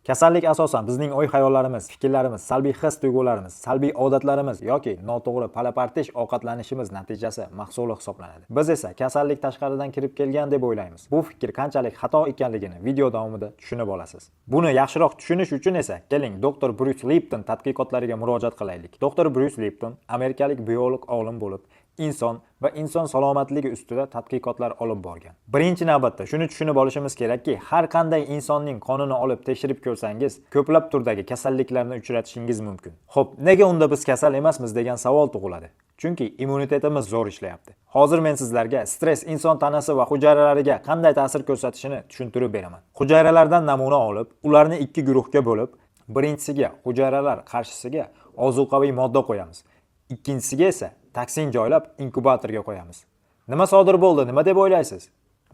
Kasallik asosan bizning o'y-xayollarimiz, fikrlarimiz, salbiy his-tuyg'ularimiz, salbiy odatlarimiz yoki noto'g'ri palapartish ovqatlanishimiz natijasi mahsuli hisoblanadi. Biz esa kasallik tashqaridan kirib kelgan deb o'ylaymiz. Bu fikr qanchalik xato ekanligini video davomida tushunib olasiz. Buni yaxshiroq tushunish uchun esa keling doktor Bruce Lipton tadqiqotlariga murojaat qilaylik. Doktor Bruce Lipton amerikalik biolog olim bo'lib, inson va inson salomatligi ustida tadqiqotlar olib borgan. Birinchi navbatda shuni tushunib olishimiz kerakki, har qanday insonning qonini olib tekshirib ko'rsangiz, ko'plab turdagi kasalliklarni uchratishingiz mumkin. Xo'p, nega unda biz kasal emasmiz degan savol tug'iladi. Chunki immunitetimiz zo'r ishlayapti. Hozir men sizlarga stress inson tanasi va hujayralariga qanday ta'sir ko'rsatishini tushuntirib beraman. Hujayralardan namuna olib, ularni ikki guruhga bo'lib, birinchisiga hujayralar qarshisiga ozuqaviy modda qo'yamiz. Ikkinchisiga esa toksin joylab inkubatorga qo'yamiz. Nima sodir bo'ldi, nima deb o'ylaysiz?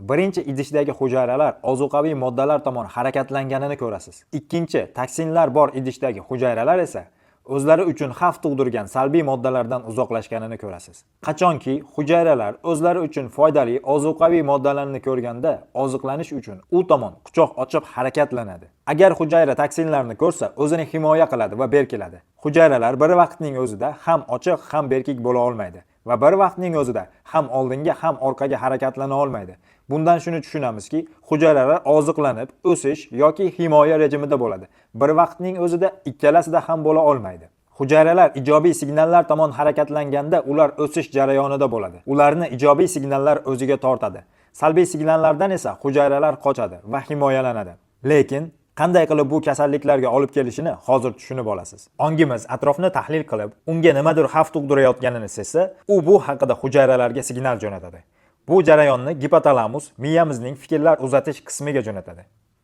Birinchi idishdagi hujayralar ozuqaviy moddalar tomon harakatlanganini ko'rasiz. Ikkinchi toksinlar bor idishdagi hujayralar esa o'zlari uchun xavf tug'dirgan salbiy moddalardan uzoqlashganini ko'rasiz. Qachonki hujayralar o'zlari uchun foydali ozuqaviy moddalarni ko'rganda oziqlanish uchun u tomon quchoq ochib harakatlanadi. Agar hujayra toksinlarni ko'rsa, o'zini himoya qiladi va berkiladi. Hujayralar bir vaqtning o'zida ham ochiq, ham berkik bo'la olmaydi va bir vaqtning o'zida ham oldinga, ham orqaga harakatlana olmaydi. Bundan shuni tushunamizki, hujayralar oziqlanib, o'sish yoki himoya rejimida bo'ladi. Bir vaqtning o'zida ikkalasida ham bo'la olmaydi. Hujayralar ijobiy signallar tomon harakatlanganda ular o'sish jarayonida bo'ladi. Ularni ijobiy signallar o'ziga tortadi. Salbiy signallardan esa hujayralar qochadi va himoyalanadi. Lekin qanday qilib bu kasalliklarga olib kelishini hozir tushunib olasiz. Ongimiz atrofni tahlil qilib, unga nimadir xavf tug'dirayotganini sezsa, u bu haqida hujayralarga signal jo'natadi. Bu jarayonni gipotalamus miyamizning fikrlar uzatish qismiga jo'natadi.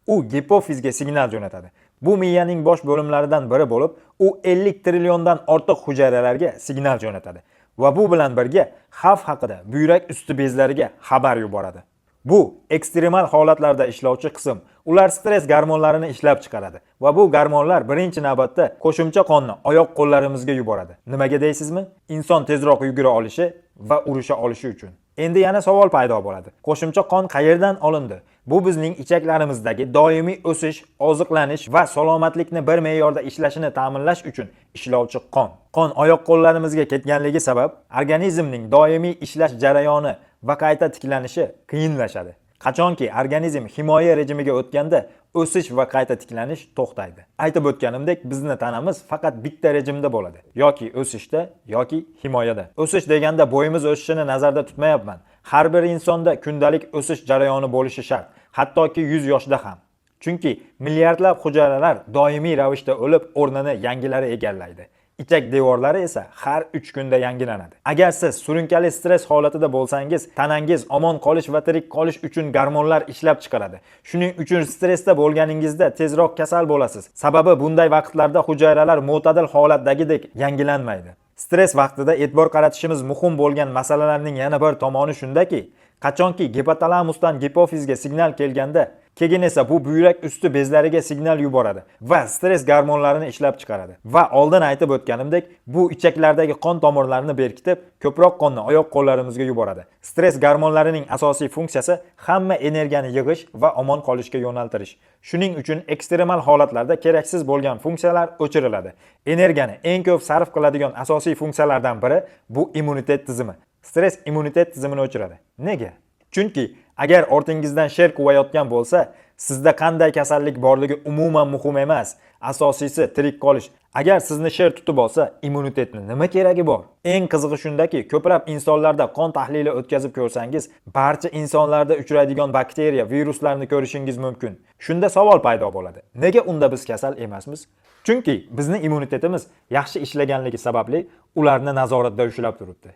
U gipofizga signal jo'natadi. Bu miyaning bosh bo'limlaridan biri bo'lib, u 50 trilliondan ortiq hujayralarga signal jo'natadi va bu bilan birga xavf haqida buyrak usti bezlariga xabar yuboradi. Bu ekstremal holatlarda ishlovchi qism. Ular stress gormonlarini ishlab chiqaradi va bu gormonlar birinchi navbatda qo'shimcha qonni oyoq-qo'llarimizga yuboradi. Nimaga deysizmi? Inson tezroq yugura olishi va urusha olishi uchun. Endi yana savol paydo bo'ladi. Qo'shimcha qon qayerdan olindi? Bu bizning ichaklarimizdagi doimiy o'sish, oziqlanish va salomatlikni bir me'yorda ishlashini ta'minlash uchun ishlovchi qon. Qon oyoq-qo'llarimizga ketganligi sabab organizmning doimiy ishlash jarayoni va qayta tiklanishi qiyinlashadi. Qachonki organizm himoya rejimiga o'tganda o'sish va qayta tiklanish to'xtaydi. Aytib o'tganimdek, bizni tanamiz faqat bitta rejimda bo'ladi, yoki o'sishda yoki himoyada. O'sish deganda bo'yimiz o'sishini nazarda tutmayapman. Har bir insonda kundalik o'sish jarayoni bo'lishi shart, hattoki 100 yoshda ham. Chunki milliardlab hujayralar doimiy ravishda o'lib, o'rnini yangilari egallaydi. Ichak devorlari esa har 3 kunda yangilanadi. Agar siz surunkali stress holatida bo'lsangiz, tanangiz omon qolish va tirik qolish uchun gormonlar ishlab chiqaradi. Shuning uchun stressda bo'lganingizda tezroq kasal bo'lasiz. Sababi bunday vaqtlarda hujayralar mo'tadil holatdagidek yangilanmaydi. Stress vaqtida e'tibor qaratishimiz muhim bo'lgan masalalarning yana bir tomoni shundaki, qachonki gipotalamusdan gipofizga signal kelganda, keyin esa bu buyrak usti bezlariga signal yuboradi va stress gormonlarini ishlab chiqaradi. Va oldin aytib o'tganimdek, bu ichaklardagi qon tomirlarini berkitib, ko'proq qonni oyoq-qo'llarimizga yuboradi. Stress gormonlarining asosiy funksiyasi hamma energiyani yig'ish va omon qolishga yo'naltirish. Shuning uchun ekstremal holatlarda keraksiz bo'lgan funksiyalar o'chiriladi. Energiyani eng ko'p sarf qiladigan asosiy funksiyalardan biri bu immunitet tizimi. Stress immunitet tizimini o'chiradi. Nega? Chunki agar ortingizdan sher quvayotgan bo'lsa, sizda qanday kasallik borligi umuman muhim emas. Asosiysi tirik qolish. Agar sizni sher tutib olsa, immunitetni nima keragi bor? Eng qizig'i shundaki, ko'plab insonlarda qon tahlili o'tkazib ko'rsangiz, barcha insonlarda uchraydigan bakteriya, viruslarni ko'rishingiz mumkin. Shunda savol paydo bo'ladi. Nega unda biz kasal emasmiz? Chunki bizning immunitetimiz yaxshi ishlaganligi sababli ularni nazoratda ushlab turibdi.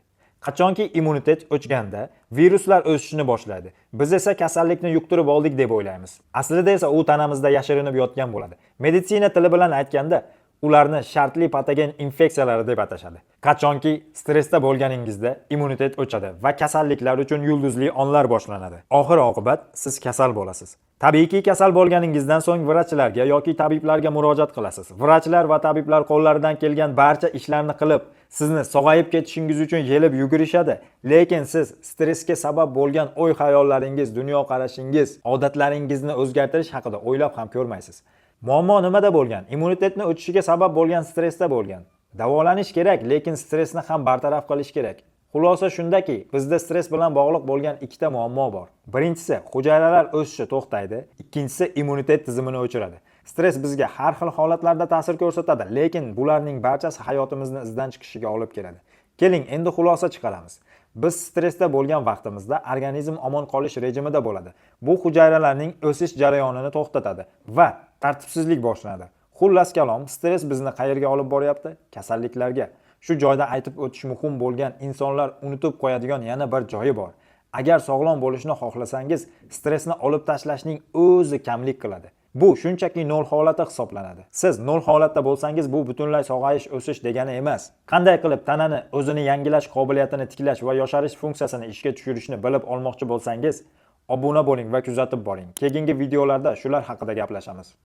Qachonki immunitet o'chganda, viruslar o'sishni boshlaydi. Biz esa kasallikni yuqtirib oldik deb o'ylaymiz. Aslida esa u tanamizda yashirinib yotgan bo'ladi. Meditsina tili bilan aytganda, ularni shartli patogen infeksiyalar deb atashadi. Qachonki stressda bo'lganingizda immunitet o'chadi va kasalliklar uchun yulduzli onlar boshlanadi. Oxir-oqibat siz kasal bo'lasiz. Tabiiyki kasal bo'lganingizdan so'ng vrachlarga yoki tabiblarga murojaat qilasiz. Vrachlar va tabiblar qo'llaridan kelgan barcha ishlarni qilib, sizni sog'ayib ketishingiz uchun yelib yugurishadi. Lekin siz stressga sabab bo'lgan o'y-xayollaringiz, dunyoqarashingiz, odatlaringizni o'zgartirish haqida o'ylab ham ko'rmaysiz. Muammo nimada bo'lgan? Immunitetni o'chishiga sabab bo'lgan stressda bo'lgan. Davolanish kerak, lekin stressni ham bartaraf qilish kerak. Xulosa shundaki, bizda stress bilan bog'liq bo'lgan ikkita muammo bor. Birinchisi, hujayralar o'sishi to'xtaydi, ikkinchisi immunitet tizimini o'chiradi. Stress bizga har xil holatlarda ta'sir ko'rsatadi, lekin bularning barchasi hayotimizni izdan chiqishiga olib keladi. Keling, endi xulosa chiqaramiz. Biz stressda bo'lgan vaqtimizda organizm omon qolish rejimida bo'ladi. Bu hujayralarning o'sish jarayonini to'xtatadi va tartibsizlik boshlanadi. Xullas kalom, stress bizni qayerga olib boryapti? Kasalliklarga. Shu joyda aytib o'tish muhim bo'lgan, insonlar unutib qo'yadigan yana bir joyi bor. Agar sog'lom bo'lishni xohlasangiz, stressni olib tashlashning o'zi kamlik qiladi. Bu shunchaki nol holati hisoblanadi. Siz nol holatda bo'lsangiz, bu butunlay sog'ayish, o'sish degani emas. Qanday qilib tanani o'zini yangilash qobiliyatini tiklash va yosharish funksiyasini ishga tushirishni bilib olmoqchi bo'lsangiz, obuna bo'ling va kuzatib boring. Keyingi videolarda shular haqida gaplashamiz.